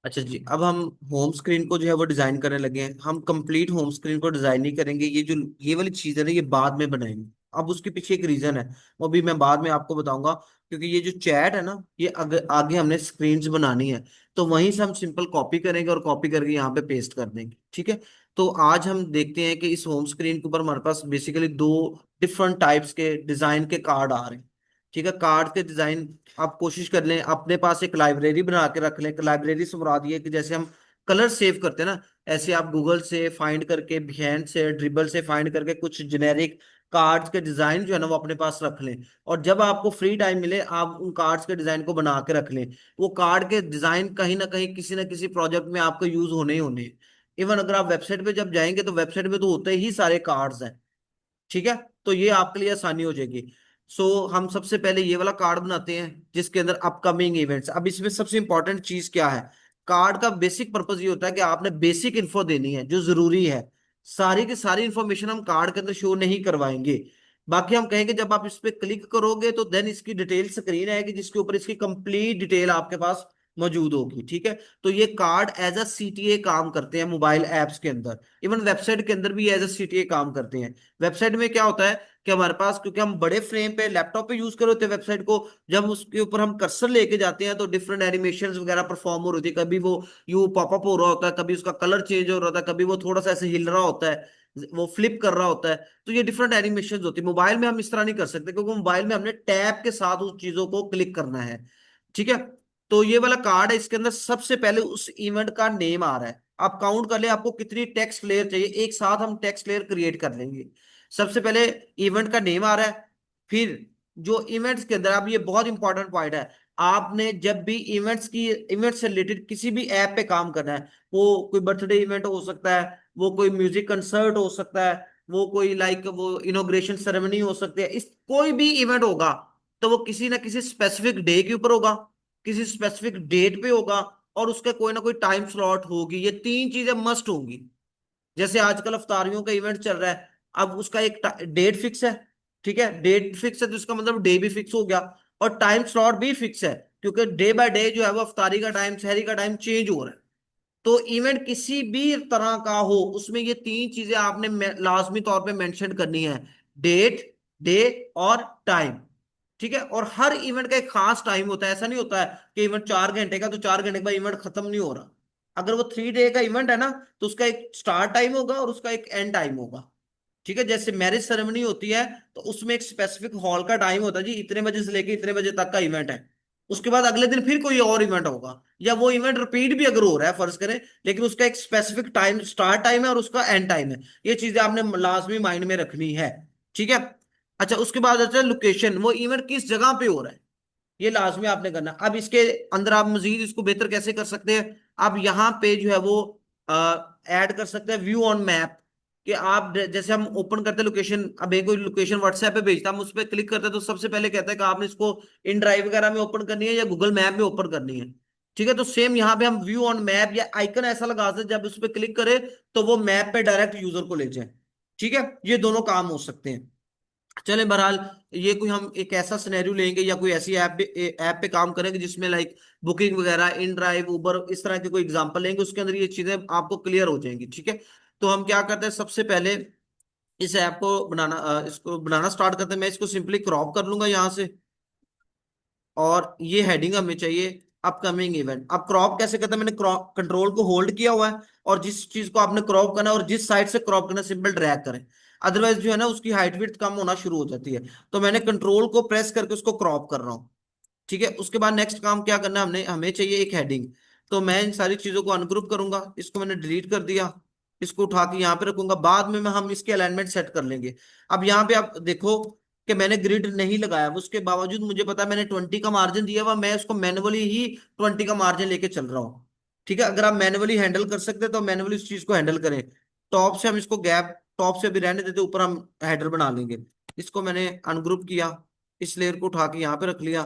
अच्छा जी, अब हम होम स्क्रीन को जो है वो डिजाइन करने लगे हैं। हम कंप्लीट होम स्क्रीन को डिजाइन नहीं करेंगे, ये जो ये वाली चीज है ना, ये बाद में बनाएंगे। अब उसके पीछे एक रीजन है, वो भी मैं बाद में आपको बताऊंगा। क्योंकि ये जो चैट है ना, ये आगे हमने स्क्रीन्स बनानी है, तो वहीं से हम सिंपल कॉपी करेंगे और कॉपी करके यहाँ पे पेस्ट कर देंगे, ठीक है। तो आज हम देखते हैं कि इस होम स्क्रीन के ऊपर हमारे पास बेसिकली दो डिफरेंट टाइप्स के डिजाइन के कार्ड आ रहे हैं, ठीक है। कार्ड के डिजाइन आप कोशिश कर लें, अपने पास एक लाइब्रेरी बना के रख लें। लाइब्रेरी से मुराद ये है कि जैसे हम कलर सेव करते हैं ना, ऐसे आप गूगल से फाइंड करके, बिहेंड से, ड्रिबल से फाइंड करके कुछ जेनेरिक कार्ड्स के डिजाइन जो है ना वो अपने पास रख लें। और जब आपको फ्री टाइम मिले आप उन कार्ड्स के डिजाइन को बना के रख लें। वो कार्ड के डिजाइन कहीं ना किसी प्रोजेक्ट में आपको यूज होने ही होने। इवन अगर आप वेबसाइट पे जब जाएंगे तो वेबसाइट पे तो होते ही सारे कार्ड्स हैं, ठीक है। तो ये आपके लिए आसानी हो जाएगी। हम सबसे पहले ये वाला कार्ड बनाते हैं जिसके अंदर अपकमिंग इवेंट्स। अब इसमें सबसे इंपॉर्टेंट चीज क्या है? कार्ड का बेसिक पर्पज ये होता है कि आपने बेसिक इन्फो देनी है जो जरूरी है। सारी की सारी इंफॉर्मेशन हम कार्ड के अंदर शो नहीं करवाएंगे। बाकी हम कहेंगे जब आप इस पे क्लिक करोगे तो देन इसकी डिटेल स्क्रीन आएगी जिसके ऊपर इसकी कंप्लीट डिटेल आपके पास मौजूद होगी, ठीक है। तो ये कार्ड एज अ सीटीए काम करते हैं मोबाइल एप्स के अंदर। इवन वेबसाइट के अंदर भी एज अ सीटीए काम करते हैं। वेबसाइट में क्या होता है कि हमारे पास, क्योंकि हम बड़े फ्रेम पे लैपटॉप पे यूज कर रहे होते हैं वेबसाइट को, जब उसके ऊपर हम कर्सर लेके जाते हैं तो डिफरेंट एनिमेशंस वगैरह परफॉर्म हो रही है। कभी वो यू पॉपअप हो रहा होता है, कभी उसका कलर चेंज हो रहा होता है, कभी वो थोड़ा सा ऐसे हिल रहा होता है, वो फ्लिप कर रहा होता है। तो ये डिफरेंट एनिमेशन होती है। मोबाइल में हम इस तरह नहीं कर सकते क्योंकि मोबाइल में हमने टैब के साथ उस चीजों को क्लिक करना है, ठीक है। तो ये वाला कार्ड है, इसके अंदर सबसे पहले उस इवेंट का नेम आ रहा है। आप काउंट कर ले आपको कितनी टेक्स्ट लेयर चाहिए, एक साथ हम टेक्स्ट लेयर क्रिएट कर लेंगे। सबसे पहले इवेंट का नेम आ रहा है। फिर जो इवेंट्स के अंदर, अब ये बहुत इंपॉर्टेंट पॉइंट है, आपने जब भी इवेंट से रिलेटेड किसी भी ऐप पे काम करना है, वो कोई बर्थडे इवेंट हो सकता है, वो कोई म्यूजिक कंसर्ट हो सकता है, वो कोई लाइक वो इनॉग्रेशन सेरेमनी हो सकती है, इस कोई भी इवेंट होगा तो वो किसी ना किसी स्पेसिफिक डे के ऊपर होगा, किसी स्पेसिफिक डेट पे होगा, और उसका कोई ना कोई टाइम स्लॉट होगी। ये तीन चीजें मस्ट होंगी। जैसे आजकल अफ्तारियों का इवेंट चल रहा है, अब उसका एक डेट फिक्स है, ठीक है। डेट फिक्स है तो इसका मतलब डे भी फिक्स हो गया और टाइम स्लॉट भी फिक्स है, क्योंकि डे बाय डे जो है वो अफ्तारी का टाइम, शहरी का टाइम चेंज हो रहा है। तो इवेंट किसी भी तरह का हो उसमें ये तीन चीजें आपने लाजमी तौर पे मेंशन करनी है: डेट, डे और टाइम, ठीक है। और हर इवेंट का एक खास टाइम होता है। ऐसा नहीं होता है कि इवेंट 4 घंटे का तो 4 घंटे के बाद इवेंट खत्म नहीं हो रहा। अगर वो 3 डे का इवेंट है ना, तो उसका एक स्टार्ट टाइम होगा और उसका एक एंड टाइम होगा, ठीक है। जैसे मैरिज सेरेमनी होती है तो उसमें एक स्पेसिफिक हॉल का टाइम होता है जी, इतने बजे से लेके इतने बजे तक का इवेंट है। उसके बाद अगले दिन फिर कोई और इवेंट होगा, या वो इवेंट रिपीट भी अगर हो रहा है फर्ज करें, लेकिन उसका एक स्पेसिफिक टाइम, स्टार्ट टाइम है और उसका एंड टाइम है। ये चीजें आपने लाजमी माइंड में रखनी है, ठीक है। अच्छा, उसके बाद आता है लोकेशन, वो इवेंट किस जगह पे हो रहा है, ये लाजमी आपने करना। अब इसके अंदर आप मजीद इसको बेहतर कैसे कर सकते हैं? आप यहाँ पे जो है वो ऐड कर सकते हैं व्यू ऑन मैप। कि आप जैसे हम ओपन करते हैं लोकेशन, अब एक कोई लोकेशन व्हाट्सएप पे भेजता है, हम उस पर क्लिक करते हैं तो सबसे पहले कहता है कि आपने इसको इन ड्राइव वगैरह में ओपन करनी है या गूगल मैप में ओपन करनी है, ठीक है। तो सेम यहाँ पे हम व्यू ऑन मैप या आइकन ऐसा लगा सकते हैं, जब उस पर क्लिक करें तो वो मैप पे डायरेक्ट यूजर को ले जाए, ठीक है। ये दोनों काम हो सकते हैं। चलें, बहरहाल ये कोई हम एक ऐसा सिनेरियो लेंगे या कोई ऐसी ऐप पे काम करेंगे जिसमें लाइक बुकिंग वगैरह, इन ड्राइव, उबर, इस तरह के कोई एग्जांपल लेंगे, उसके अंदर ये चीजें आपको क्लियर हो जाएंगी, ठीक है। तो हम क्या करते हैं, सबसे पहले इस ऐप को बनाना, इसको बनाना स्टार्ट करते हैं। मैं इसको सिंपली क्रॉप कर लूंगा यहाँ से, और ये हेडिंग हमें चाहिए अपकमिंग इवेंट। अब क्रॉप कैसे करते हैं? मैंने क्रॉप कंट्रोल को होल्ड किया हुआ है, और जिस चीज को आपने क्रॉप करना है और जिस साइड से क्रॉप करना है सिंपल ड्रैग करें, अदरवाइज जो है ना उसकी हाइट विड्थ कम होना शुरू हो जाती है। तो मैंने कंट्रोल को प्रेस करके उसको क्रॉप कर रहा हूँ, ठीक है। उसके बाद नेक्स्ट काम क्या करना है, हमने हमें चाहिए एक हेडिंग। तो मैं इन सारी चीजों को अनग्रुप करूंगा, इसको मैंने डिलीट कर दिया, इसको उठा के यहाँ पे रखूंगा, बाद में हम इसके अलाइनमेंट सेट कर लेंगे। अब यहाँ पे आप देखो कि मैंने ग्रिड नहीं लगाया, उसके बावजूद मुझे पता है मैंने 20 का मार्जिन दिया हुआ, मैं उसको मैनुअली ही 20 का मार्जिन लेके चल रहा हूँ, ठीक है। अगर आप मैनुअली हैंडल कर सकते हैं तो मैनुअली इस चीज को हैंडल करें। टॉप से हम इसको गैप, टॉप से अभी रहने देते, ऊपर हम हेडर बना लेंगे। इसको मैंने अनग्रुप किया, इस लेयर को उठा के यहाँ पे रख लिया।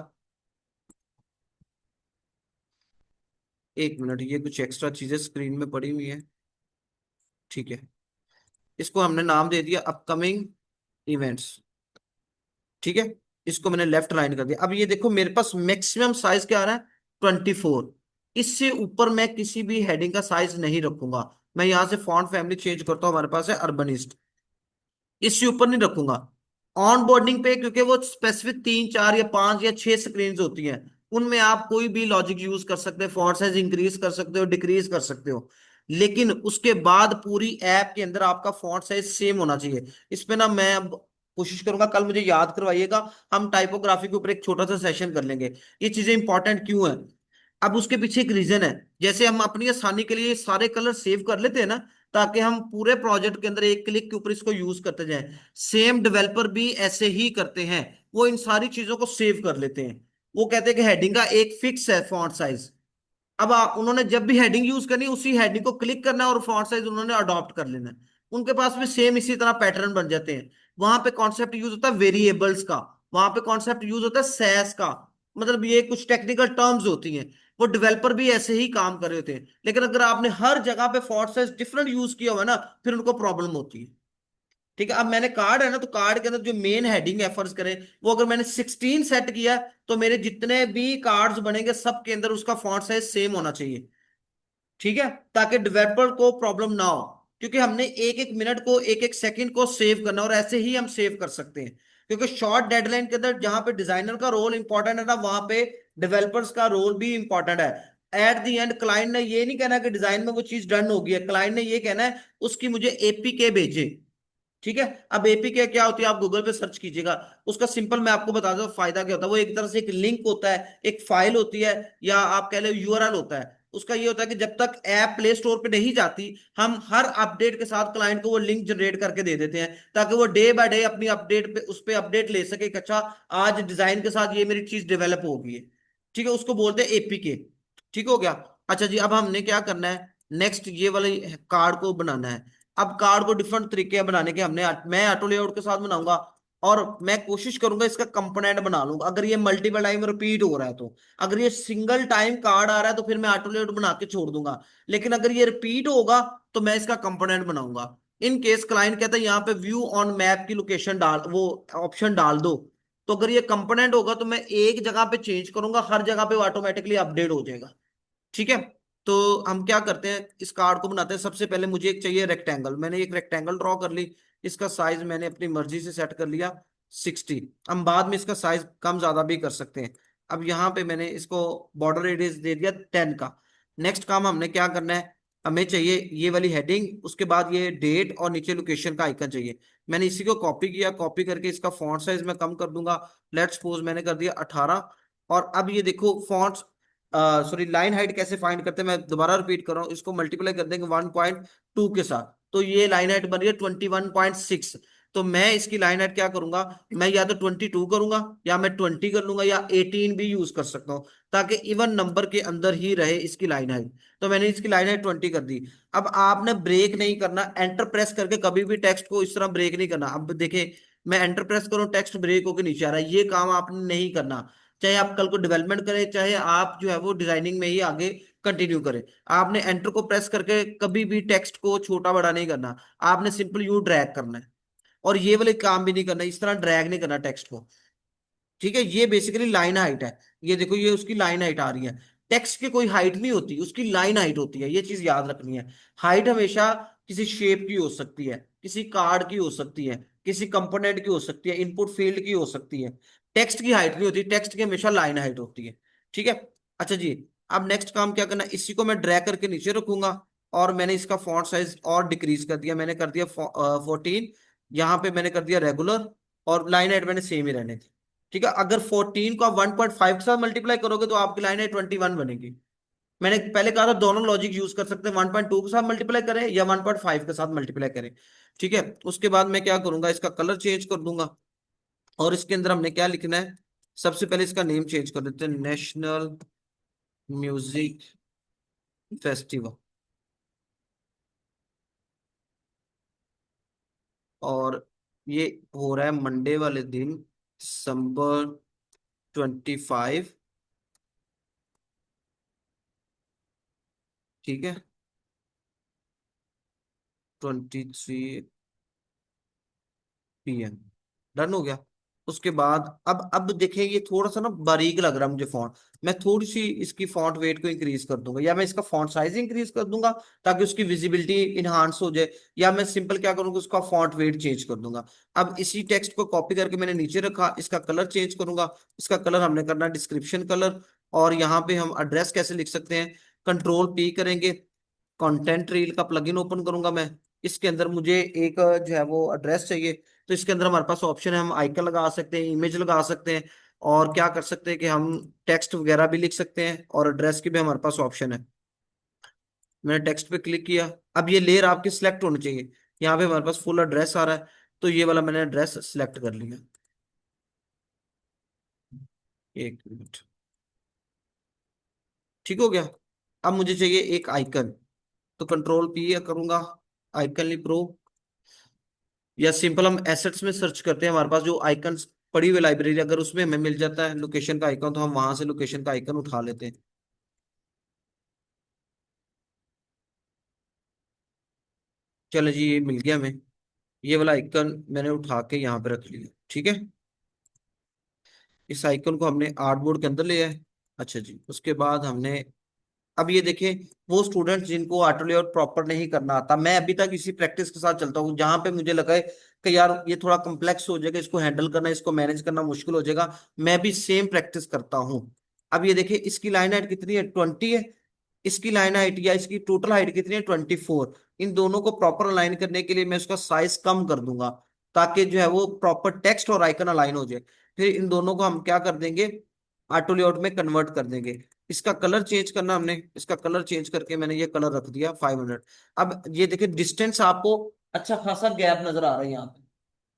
एक मिनट, ये कुछ एक्स्ट्रा चीजें स्क्रीन में पड़ी हुई है, ठीक है। इसको हमने नाम दे दिया अपकमिंग इवेंट्स, ठीक है। इसको मैंने लेफ्ट लाइन कर दिया। अब ये देखो मेरे पास मैक्सिमम साइज क्या आ रहा है, 24। इससे ऊपर मैं किसी भी हेडिंग का साइज नहीं रखूंगा। मैं यहां से फॉन्ट फैमिली चेंज करता हूं, हमारे पास है अर्बनिस्ट। इससे ऊपर नहीं रखूंगा। ऑन बोर्डिंग पे, क्योंकि वो स्पेसिफिक 3 4 या 5 या 6 स्क्रीन होती हैं, उनमें आप कोई भी लॉजिक यूज कर सकते हैं, फॉन्ट साइज इंक्रीज कर सकते हो, डिक्रीज कर सकते हो। लेकिन उसके बाद पूरी ऐप के अंदर आपका फॉन्ट साइज सेम होना चाहिए। इस पे ना मैं अब कोशिश करूंगा, कल मुझे याद करवाइएगा, हम टाइपोग्राफी के ऊपर एक छोटा सा सेशन कर लेंगे। ये चीजें इंपॉर्टेंट क्यों है, अब उसके पीछे एक रीजन है। जैसे हम अपनी आसानी के लिए सारे कलर सेव कर लेते हैं ना, ताकि हम पूरे प्रोजेक्ट के अंदर एक क्लिक के ऊपर इसको यूज करते जाएं, सेम डेवलपर भी ऐसे ही करते हैं। वो इन सारी चीजों को सेव कर लेते हैं। वो कहते हैं कि हेडिंग का एक फिक्स है फॉन्ट साइज। अब उन्होंने जब भी हेडिंग यूज करनी है, उसी हेडिंग को क्लिक करना है और फॉन्ट साइज उन्होंने अडॉप्ट कर लेना है। उनके पास भी सेम इसी तरह पैटर्न बन जाते हैं। वहां पे कॉन्सेप्ट यूज होता है वेरिएबल्स का, वहां पे कॉन्सेप्ट यूज होता है सैस का। मतलब ये कुछ टेक्निकल टर्म्स होती हैं। वो डेवलपर भी ऐसे ही काम कर रहे थे। लेकिन अगर आपने हर जगह पे फॉन्ट साइज डिफरेंट यूज किया हुआ है ना, फिर उनको प्रॉब्लम होती है। ठीक है, अब मैंने कार्ड है ना, तो कार्ड के अंदर जो मेन हेडिंग है फर्ज करें, वो अगर मैंने 16 सेट किया है, तो मेरे जितने भी कार्ड्स बनेंगे सब के अंदर उसका फॉन्ट साइज सेम होना चाहिए। ठीक है, ताकि डेवलपर को प्रॉब्लम ना हो। क्योंकि हमने एक एक मिनट को, एक एक सेकंड को सेव करना, और ऐसे ही हम सेव कर सकते हैं। क्योंकि शॉर्ट डेडलाइन के अंदर जहां पे डिजाइनर का रोल इंपॉर्टेंट है ना, वहां पे डेवलपर्स का रोल भी इंपॉर्टेंट है। एट द एंड क्लाइंट ने ये नहीं कहना कि डिजाइन में वो चीज डन हो गई है, क्लाइंट ने ये कहना है उसकी मुझे एपीके भेजे। ठीक है, अब एपीके क्या होती है, आप गूगल पे सर्च कीजिएगा। उसका सिंपल मैं आपको बता दूं फायदा क्या होता है। वो एक तरह से एक लिंक होता है, एक फाइल होती है, या आप कह लो यूआरएल होता है। उसका ये होता है कि जब तक ऐप प्ले स्टोर पे नहीं जाती, हम हर अपडेट के साथ क्लाइंट को वो लिंक जनरेट करके दे देते हैं, ताकि वो डे बाय डे अपनी अपडेट पे, उस पे अपडेट ले सके कि अच्छा आज डिजाइन के साथ ये मेरी चीज डेवलप हो गई है। ठीक है, उसको बोलते हैं एपीके। ठीक हो गया। अच्छा जी, अब हमने क्या करना है, नेक्स्ट ये वाले कार्ड को बनाना है। अब कार्ड को डिफरेंट तरीके हैं बनाने के, मैं ऑटो लेआउट के साथ बनाऊंगा। और मैं कोशिश करूंगा इसका कंपोनेंट बना लूंगा, अगर ये मल्टीपल टाइम रिपीट हो रहा है तो। अगर ये सिंगल टाइम कार्ड आ रहा है तो फिर मैं ऑटो लेआउट बना के छोड़ दूंगा। लेकिन अगर ये रिपीट होगा तो मैं इसका कंपोनेंट बनाऊंगा। इन केस क्लाइंट कहता है यहाँ पे व्यू ऑन मैप की लोकेशन डाल, वो ऑप्शन डाल दो, तो अगर ये कंपोनेंट होगा तो मैं एक जगह पे चेंज करूंगा, हर जगह पे ऑटोमेटिकली अपडेट हो जाएगा। ठीक है, तो हम क्या करते हैं, इस कार्ड को बनाते हैं। सबसे पहले मुझे एक चाहिए रेक्टेंगल। मैंने एक रेक्टेंगल ड्रॉ कर ली। इसका साइज मैंने अपनी मर्जी से सेट कर लिया 60। हम बाद में इसका साइज कम ज्यादा भी कर सकते हैं। अब यहाँ पे मैंने इसको बॉर्डर रेडियस दे दिया 10 का। नेक्स्ट काम हमने क्या करना है, हमें चाहिए ये वाली हेडिंग, उसके बाद ये डेट और नीचे लोकेशन का आइकन चाहिए। मैंने इसी को कॉपी किया, कॉपी करके इसका फॉन्ट साइज मैं कम कर दूंगा। लेट्स सपोज मैंने कर दिया 18। और अब ये देखो फॉन्ट, सॉरी, लाइन हाइट कैसे फाइंड करते हैं, मैं दोबारा रिपीट कर रहा हूँ, इसको मल्टीप्लाई कर देंगे 1.2 के साथ, तो ये लाइन हाइट बन रही है 21.6। तो मैं इसकी लाइन हाइट क्या करूंगा, मैं या तो 22 करूंगा, या मैं 20 कर लूंगा, या 18 भी यूज कर सकता हूँ, ताकि इवन नंबर के अंदर ही रहे इसकी लाइन हाइट। तो मैंने इसकी लाइन हाइट 20 कर दी। अब आपने ब्रेक नहीं करना, एंटर प्रेस करके कभी भी टेक्स्ट को इस तरह ब्रेक नहीं करना। अब देखे, मैं एंटर प्रेस करूँ, टेक्स्ट ब्रेक होकर नीचे आ रहा है, ये काम आपने नहीं करना। चाहे आप कल को डेवलपमेंट करें, चाहे आप जो है वो डिजाइनिंग में ही आगे कंटिन्यू करें, आपने एंटर को प्रेस करके कभी भी टेक्स्ट को छोटा बड़ा नहीं करना। आपने सिंपल यू ड्रैग करना है, और ये वाले काम भी नहीं करना, इस तरह ड्रैग नहीं करना टेक्स्ट को। ठीक है, ये बेसिकली लाइन हाइट है। ये देखो, ये उसकी लाइन हाइट आ रही है। टेक्स्ट की कोई हाइट नहीं होती, उसकी लाइन हाइट होती है, ये चीज याद रखनी है। हाइट हमेशा किसी शेप की हो सकती है, किसी कार्ड की हो सकती है, किसी कंपोनेंट की हो सकती है, इनपुट फील्ड की हो सकती है। टेक्स्ट की हाइट नहीं होती, टेक्स्ट की हमेशा लाइन हाइट होती है। ठीक है। अच्छा जी, अब नेक्स्ट काम क्या करना, इसी को मैं ड्रैग करके नीचे रखूंगा। और मैंने इसका फॉन्ट साइज और डिक्रीज कर दिया, मैंने कर दिया 14। यहाँ पे मैंने कर दिया रेगुलर, और लाइन हाइट मैंने सेम ही रहने दी। ठीक है, अगर 14 को आप 1.5 के साथ मल्टीप्लाई करोगे तो आपकी लाइन है 21 बनेगी। मैंने पहले कहा था दोनों लॉजिक यूज कर सकते हैं, 1.2 के साथ मल्टीप्लाई करें या 1.5 के साथ मल्टीप्लाई करें। ठीक है, उसके बाद मैं क्या करूंगा, इसका कलर चेंज कर दूंगा। और इसके अंदर हमने क्या लिखना है, सबसे पहले इसका नेम चेंज कर देते हैं, नेशनल म्यूजिक फेस्टिवल। और ये हो रहा है मंडे वाले दिन, December 25। ठीक है, 23 PM। डन हो गया। उसके बाद अब देखें, ये थोड़ा सा ना बारीक लग रहा है मुझे फॉन्ट। मैं थोड़ी सी इसकी फॉन्ट वेट को इंक्रीज कर दूंगा, या मैं इसका फॉन्ट साइज इंक्रीज कर दूंगा ताकि उसकी विजिबिलिटी इनहांस हो जाए, या मैं सिंपल क्या करूंगा, उसका फॉन्ट वेट चेंज कर दूंगा। अब इसी टेक्स्ट को कॉपी करके मैंने नीचे रखा, इसका कलर चेंज करूंगा। इसका कलर हमने करना डिस्क्रिप्शन कलर। और यहाँ पे हम एड्रेस कैसे लिख सकते हैं, कंट्रोल पी करेंगे, कंटेंट रील का प्लगइन ओपन करूंगा मैं। इसके अंदर मुझे एक जो है वो एड्रेस चाहिए, तो इसके अंदर हमारे पास ऑप्शन है, हम आइकन लगा सकते हैं, इमेज लगा सकते हैं, और क्या कर सकते हैं कि हम टेक्स्ट वगैरह भी लिख सकते हैं, और एड्रेस की भी हमारे पास ऑप्शन है। मैंने टेक्स्ट पे क्लिक किया। अब ये लेयर आपकी सिलेक्ट होनी चाहिए। यहाँ पे हमारे पास फुल एड्रेस आ रहा है, तो ये वाला मैंने एड्रेस सिलेक्ट कर लिया। एक मिनट, ठीक हो गया। अब मुझे चाहिए एक आइकन, तो कंट्रोल पी करूंगा, आइकन प्रो, या सिंपल हम एसेट्स में सर्च करते हैं, हमारे पास जो आइकन्स पड़ी हुई लाइब्रेरी अगर उसमें हमें मिल जाता है लोकेशन का आइकन, तो हम वहां से लोकेशन का आइकन उठा लेते हैं। चलो जी, ये मिल गया हमें। ये वाला आइकन मैंने उठा के यहाँ पे रख लिया, ठीक है। इस आइकन को हमने आर्टबोर्ड के अंदर लिया है। अच्छा जी, उसके बाद हमने, अब ये देखें, वो स्टूडेंट्स जिनको ऑटो लेआउट प्रॉपर नहीं करना आता, मैं अभी तक इसी प्रैक्टिस के साथ चलता हूँ, जहां पे मुझे लगा है कि यार ये थोड़ा कम्प्लेक्स हो जाएगा, इसको हैंडल करना, इसको मैनेज करना मुश्किल हो जाएगा, मैं भी सेम प्रैक्टिस करता हूँ। अब ये देखिए, इसकी लाइन हाइट कितनी है, 20 है। इसकी लाइन हाइट या इसकी टोटल हाइट कितनी है, 24। इन दोनों को प्रॉपर अलाइन करने के लिए मैं उसका साइज कम कर दूंगा, ताकि जो है वो प्रॉपर टेक्स्ट और आइकन अलाइन हो जाए। फिर इन दोनों को हम क्या कर देंगे, ऑटो लेआउट में कन्वर्ट कर देंगे। इसका कलर चेंज करना, हमने इसका कलर चेंज करके मैंने ये कलर रख दिया 500। अब ये देखिए, डिस्टेंस आपको अच्छा खासा गैप नजर आ रहा है यहाँ पे,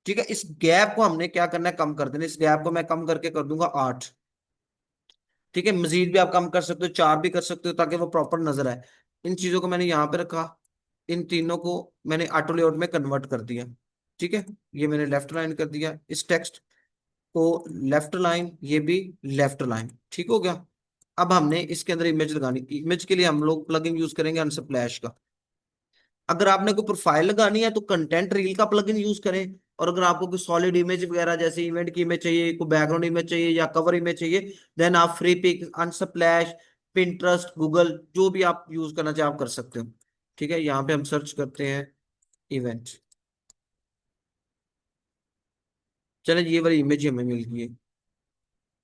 ठीक है। इस गैप को हमने क्या करना है, कम कर देना। इस गैप को मैं कम करके कर दूंगा 8, ठीक है। मजीद भी आप कम कर सकते हो, 4 भी कर सकते हो, ताकि वो प्रॉपर नजर आए। इन चीजों को मैंने यहाँ पे रखा, इन तीनों को मैंने ऑटो लेआउट में कन्वर्ट कर दिया, ठीक है। ये मैंने लेफ्ट लाइन कर दिया, इस टेक्स्ट को लेफ्ट लाइन, ये भी लेफ्ट लाइन, ठीक हो गया। अब हमने इसके अंदर इमेज लगानी, इमेज के लिए हम लोग प्लगइन यूज करेंगे अनस्प्लैश का। अगर आपने कोई प्रोफाइल लगानी है तो कंटेंट रील का प्लगइन यूज करें, और अगर आपको कोई सॉलिड इमेज वगैरह जैसे इवेंट की इमेज चाहिए, कोई बैकग्राउंड इमेज चाहिए या कवर इमेज चाहिए, देन आप Freepik, Unsplash, Pinterest, Google, जो भी आप यूज करना चाहे आप कर सकते हो, ठीक है। यहाँ पे हम सर्च करते हैं इवेंट। चले, ये वाली इमेज हमें मिल गई है,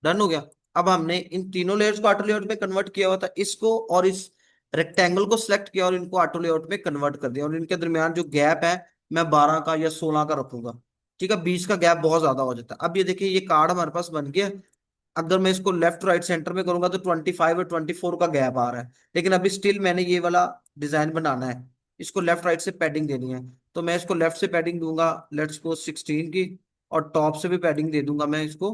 डन हो गया। अब हमने इन तीनों लेयर्स को ऑटो लेआउट में कन्वर्ट किया हुआ था, इसको और इस रेक्टेंगल को सिलेक्ट किया और इनको ऑटो लेआउट में कन्वर्ट कर दिया, और इनके दरमियान जो गैप है मैं 12 का या 16 का रखूंगा, ठीक है। 20 का गैप बहुत ज्यादा हो जाता है। अब ये देखिए, ये कार्ड हमारे पास बन गया। अगर मैं इसको लेफ्ट राइट सेंटर में करूंगा तो 25 और 24 का गैप आ रहा है, लेकिन अभी स्टिल मैंने ये वाला डिजाइन बनाना है, इसको लेफ्ट राइट से पैडिंग देनी है। तो मैं इसको लेफ्ट से पैडिंग दूंगा, लेट्स सपोज 16 की, और टॉप से भी पैडिंग दे दूंगा मैं इसको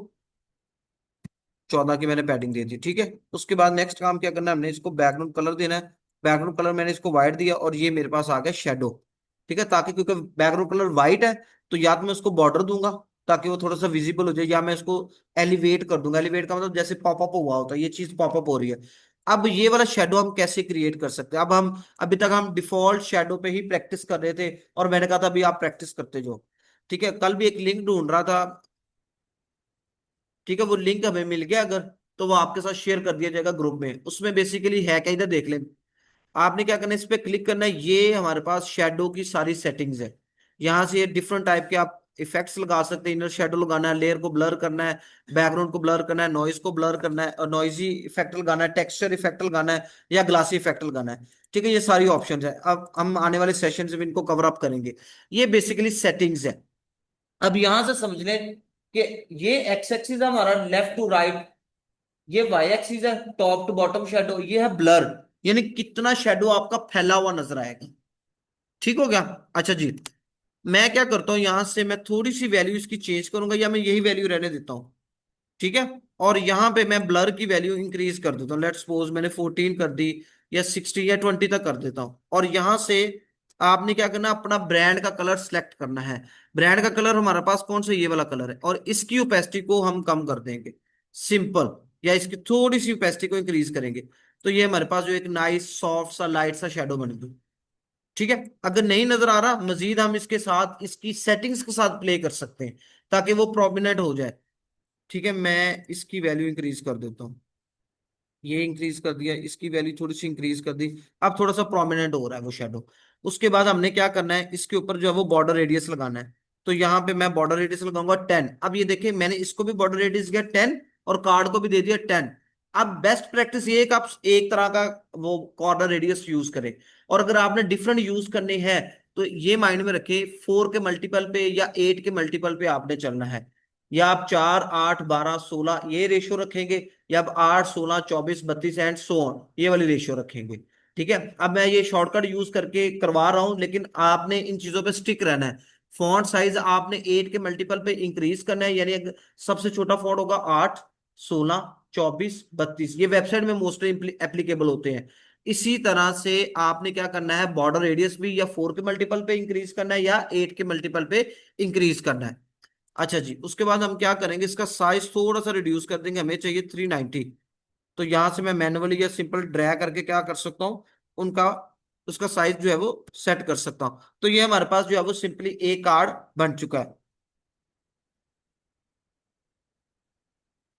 14 की, मैंने पैडिंग दे दी, ठीक है। उसके बाद नेक्स्ट काम क्या करना है, हमने इसको बैकग्राउंड कलर देना है। बैकग्राउंड कलर मैंने इसको व्हाइट दिया, और ये मेरे पास आ गया शेडो, ठीक है। ताकि क्योंकि बैकग्राउंड कलर व्हाइट है, तो या तो मैं उसको बॉर्डर दूंगा ताकि वो थोड़ा सा विजिबल हो जाए, या मैं इसको एलिवेट कर दूंगा। एलिवेट का मतलब जैसे पॉपअप हुआ होता है, ये चीज पॉपअप हो रही है। अब ये वाला शेडो हम कैसे क्रिएट कर सकते हैं, अब हम अभी तक हम डिफॉल्ट शेडो पे ही प्रैक्टिस कर रहे थे, और मैंने कहा था अभी आप प्रैक्टिस करते जाओ, ठीक है। कल भी एक लिंक ढूंढ रहा था, ठीक है, वो लिंक हमें मिल गया अगर, तो वो आपके साथ शेयर कर दिया जाएगा ग्रुप में। उसमें बेसिकली है क्या, इधर देख लें। आपने क्या करना है, इस पे क्लिक करना है, ये हमारे पास शेडो की सारी सेटिंग्स है। यहाँ से ये डिफरेंट टाइप के आप इफेक्ट्स लगा सकते हैं, इनर शेडो लगाना है, लेयर को ब्लर करना है, बैकग्राउंड को ब्लर करना है, नॉइज को ब्लर करना है, और नॉइजी इफेक्ट लगाना है, टेक्सचर इफेक्ट लगाना है, या ग्लासी इफेक्ट लगाना है, ठीक है। ये सारी ऑप्शंस है, अब हम आने वाले सेशन में इनको कवर अप करेंगे। ये बेसिकली सेटिंग्स है। अब यहां से समझ लें कि ये एक्स एक्सिस है हमारा लेफ्ट टू राइट, ये वाई एक्सिस है टॉप टू बॉटम शेडो, ये है ब्लर, यानी कितना शेडो आपका फैला हुआ नजर आएगा, ठीक हो गया। अच्छा जी, मैं क्या करता हूं, यहां से मैं थोड़ी सी वैल्यू इसकी चेंज करूंगा, या मैं यही वैल्यू रहने देता हूं, ठीक है। और यहां पे मैं ब्लर की वैल्यू इंक्रीज कर देता हूँ, लेट्स सपोज मैंने 14 कर दी, या 60 या 20 तक कर देता हूँ। और यहां से आपने क्या करना, अपना ब्रांड का कलर सेलेक्ट करना है। ब्रांड का कलर हमारे पास कौन सा, ये वाला कलर है, और इसकी ओपेसिटी को हम कम कर देंगे, सिंपल, या इसकी थोड़ी सी ओपेसिटी को इंक्रीज करेंगे। तो ये हमारे पास जो एक नाइस सॉफ्ट सा लाइट सा शेडो बन गया, ठीक है। अगर नहीं नजर आ रहा, मजीद हम इसके साथ इसकी सेटिंग्स के साथ प्ले कर सकते हैं ताकि वो प्रोमिनेंट हो जाए। ठीक है, मैं इसकी वैल्यू इंक्रीज कर देता हूँ। ये इंक्रीज कर दिया, इसकी वैल्यू थोड़ी सी इंक्रीज कर दी। अब थोड़ा सा प्रोमिनेंट हो रहा है वो शेडो। उसके बाद हमने क्या करना है, इसके ऊपर जो है वो बॉर्डर रेडियस लगाना है। तो यहाँ पे मैं बॉर्डर रेडियस लगाऊंगा 10। अब ये देखिए, मैंने इसको भी बॉर्डर रेडियस दिया 10 और कार्ड को भी दे दिया 10। अब बेस्ट प्रैक्टिस ये है कि आप एक तरह का वो कॉर्नर रेडियस यूज करें। और अगर आपने डिफरेंट यूज करने हैं तो ये माइंड में रखें, 4 के मल्टीपल पे या 8 के मल्टीपल पे आपने चलना है। या आप 4, 8, 12, 16 ये रेशियो रखेंगे, या अब 8, 16, 24, 32 एंड सो ऑन ये वाली रेशियो रखेंगे। ठीक है, अब मैं ये शॉर्टकट यूज करके करवा रहा हूं, लेकिन आपने इन चीजों पे स्टिक रहना है। फॉन्ट साइज आपने 8 के मल्टीपल पे इंक्रीज करना है, यानी सबसे छोटा फॉन्ट होगा 8, 16, 24, 32। ये वेबसाइट में मोस्टली एप्लीकेबल होते हैं। इसी तरह से आपने क्या करना है, बॉर्डर रेडियस भी या 4 के मल्टीपल पे इंक्रीज करना है या 8 के मल्टीपल पे इंक्रीज करना है। अच्छा जी, उसके बाद हम क्या करेंगे, इसका साइज थोड़ा सा रिड्यूस कर देंगे, हमें चाहिए 390। तो यहां से मैं मैनुअली या सिंपल ड्रैग करके क्या कर सकता हूँ, उनका उसका साइज जो है वो सेट कर सकता हूँ। तो ये हमारे पास जो है वो सिंपली एक कार्ड बन चुका है।